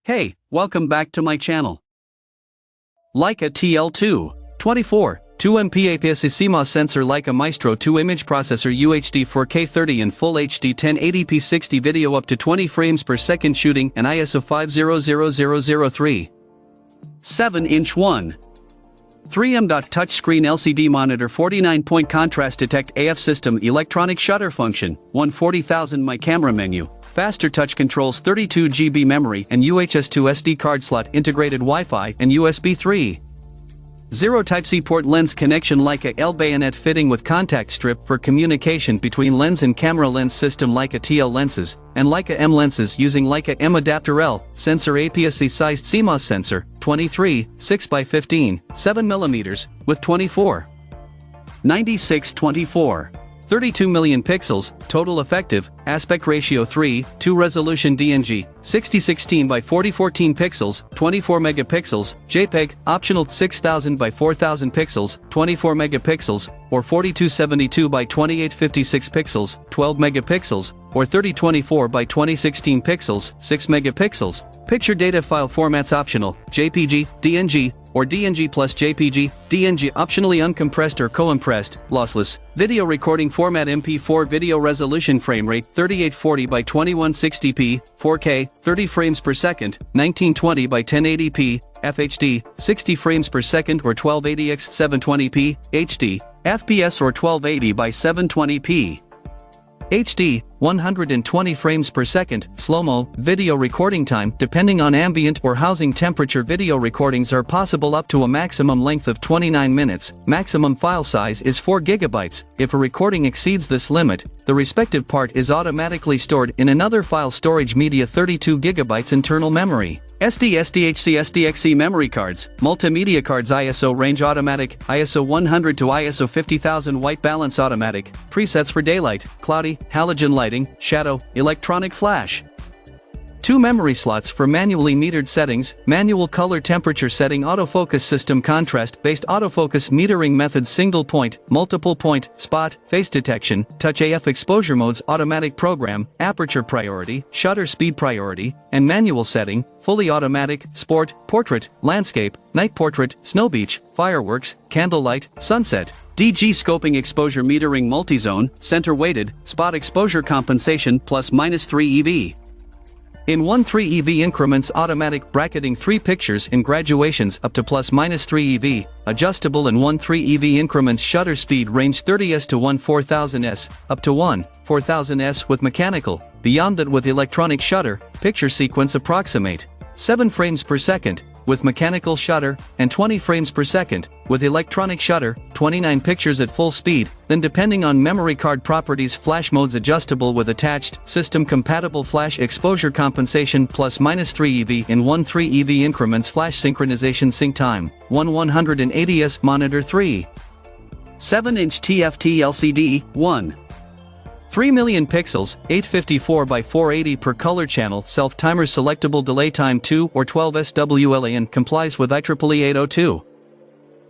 Hey, welcome back to my channel. LEICA TL2 24 2MP APS-C CMOS sensor LEICA Maestro 2 image processor UHD 4K 30 and Full HD 1080p 60 video up to 20 frames per second shooting and ISO 500003. 7-inch 3M touchscreen LCD monitor 49-point contrast detect AF system electronic shutter function 140,000 my camera menu. Faster touch controls 32 GB memory and UHS-2 SD card slot integrated Wi-Fi and USB 3. 0 Type-C port lens connection LEICA L bayonet fitting with contact strip for communication between lens and camera lens system LEICA TL lenses and LEICA M lenses using LEICA M adapter L sensor APS-C sized CMOS sensor 23 6x15 7mm with 24 9624 32 million pixels, total effective, aspect ratio 3:2 resolution DNG, 6016 by 4014 pixels, 24 megapixels, JPEG, optional 6000 by 4000 pixels, 24 megapixels, or 4272 by 2856 pixels, 12 megapixels, or 3024 by 2016 pixels, 6 megapixels. Picture data file formats optional, JPG, DNG, or DNG plus JPG, DNG optionally uncompressed or co-compressed, lossless. Video recording format MP4 video resolution frame rate 3840 by 2160p, 4K, 30 frames per second, 1920 by 1080p, FHD, 60 frames per second or 1280x 720p, HD, FPS or 1280 by 720p. HD, 120 frames per second, slow-mo, video recording time depending on ambient or housing temperature. Video recordings are possible up to a maximum length of 29 minutes, maximum file size is 4 GB. If a recording exceeds this limit, the respective part is automatically stored in another file storage media. 32 GB internal memory. SD, SDHC, SDXC memory cards, multimedia cards. ISO range automatic, ISO 100 to ISO 50000 white balance automatic, presets for daylight, cloudy, halogen lighting, shadow, electronic flash. 2 memory slots for manually metered settings, manual color temperature setting, autofocus system contrast-based autofocus metering methods, single point, multiple point, spot, face detection, touch AF exposure modes, automatic program, aperture priority, shutter speed priority, and manual setting, fully automatic, sport, portrait, landscape, night portrait, snow beach, fireworks, candlelight, sunset. DG scoping exposure metering multi-zone, center weighted, spot exposure compensation ±3 EV. In 1-3 EV increments, automatic bracketing 3 pictures in graduations up to ±3 EV, adjustable in 1-3 EV increments, shutter speed range 30s to 1/4000s, up to 1/4000s with mechanical, beyond that with electronic shutter, picture sequence approximate 7 frames per second, with mechanical shutter, and 20 frames per second, with electronic shutter, 29 pictures at full speed, then depending on memory card properties, flash modes adjustable with attached, system-compatible flash exposure compensation ±3 EV in 1-3 EV increments, flash synchronization sync time, 1/180s monitor 3. 7-inch TFT LCD, 3 million pixels, 854 by 480 per color channel, self-timer, selectable delay time 2 or 12 SWLAN, complies with IEEE 802.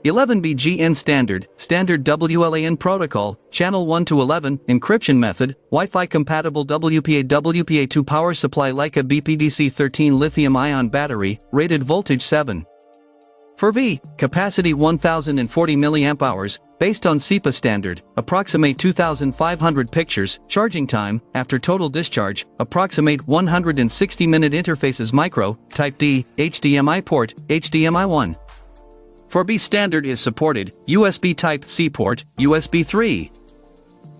11BGN standard WLAN protocol, channel 1 to 11, encryption method, Wi-Fi compatible WPA2 power supply, LEICA BPDC 13 lithium-ion battery, rated voltage 7. 4V, capacity 1040 mAh, based on SEPA standard, approximate 2500 pictures, charging time, after total discharge, approximate 160-minute interfaces, micro, Type D, HDMI port, HDMI 1. 4B standard is supported, USB Type-C port, USB 3.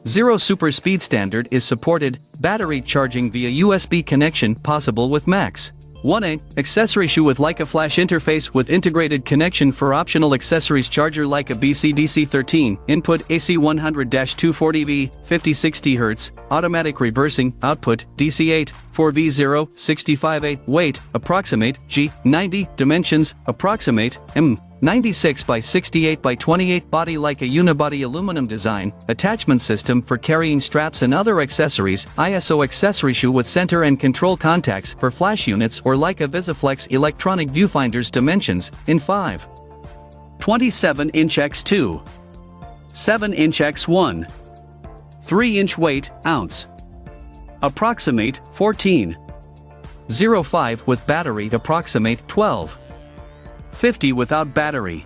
0 super speed standard is supported, battery charging via USB connection possible with Max. 1A, accessory shoe with LEICA flash interface with integrated connection for optional accessories, charger LEICA BC-DC 13, input AC 100-240V, 50-60 Hz, automatic reversing, output, DC 8, 4V0, 65A, weight, approximate, G, 90, dimensions, approximate, M, 96 by 68 by 28, body LEICA unibody aluminum design, attachment system for carrying straps and other accessories, ISO accessory shoe with center and control contacts for flash units or LEICA VisiFlex electronic viewfinders, dimensions, in 5. 27-inch x2. 7-inch x1. 3-inch weight, ounce. Approximate, 14. 0.5 with battery approximate 12.50 without battery.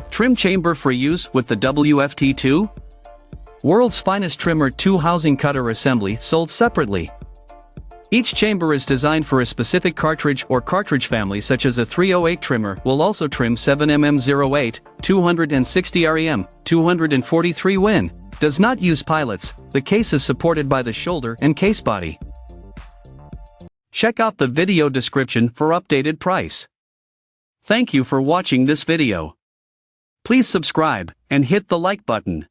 Trim chamber for use with the WFT2? World's finest trimmer 2 housing cutter assembly sold separately. Each chamber is designed for a specific cartridge or cartridge family, such as a 308 trimmer will also trim 7mm08, 260 rem, 243 Win. Does not use pilots. The case is supported by the shoulder and case body. Check out the video description for updated price. Thank you for watching this video. Please subscribe and hit the like button.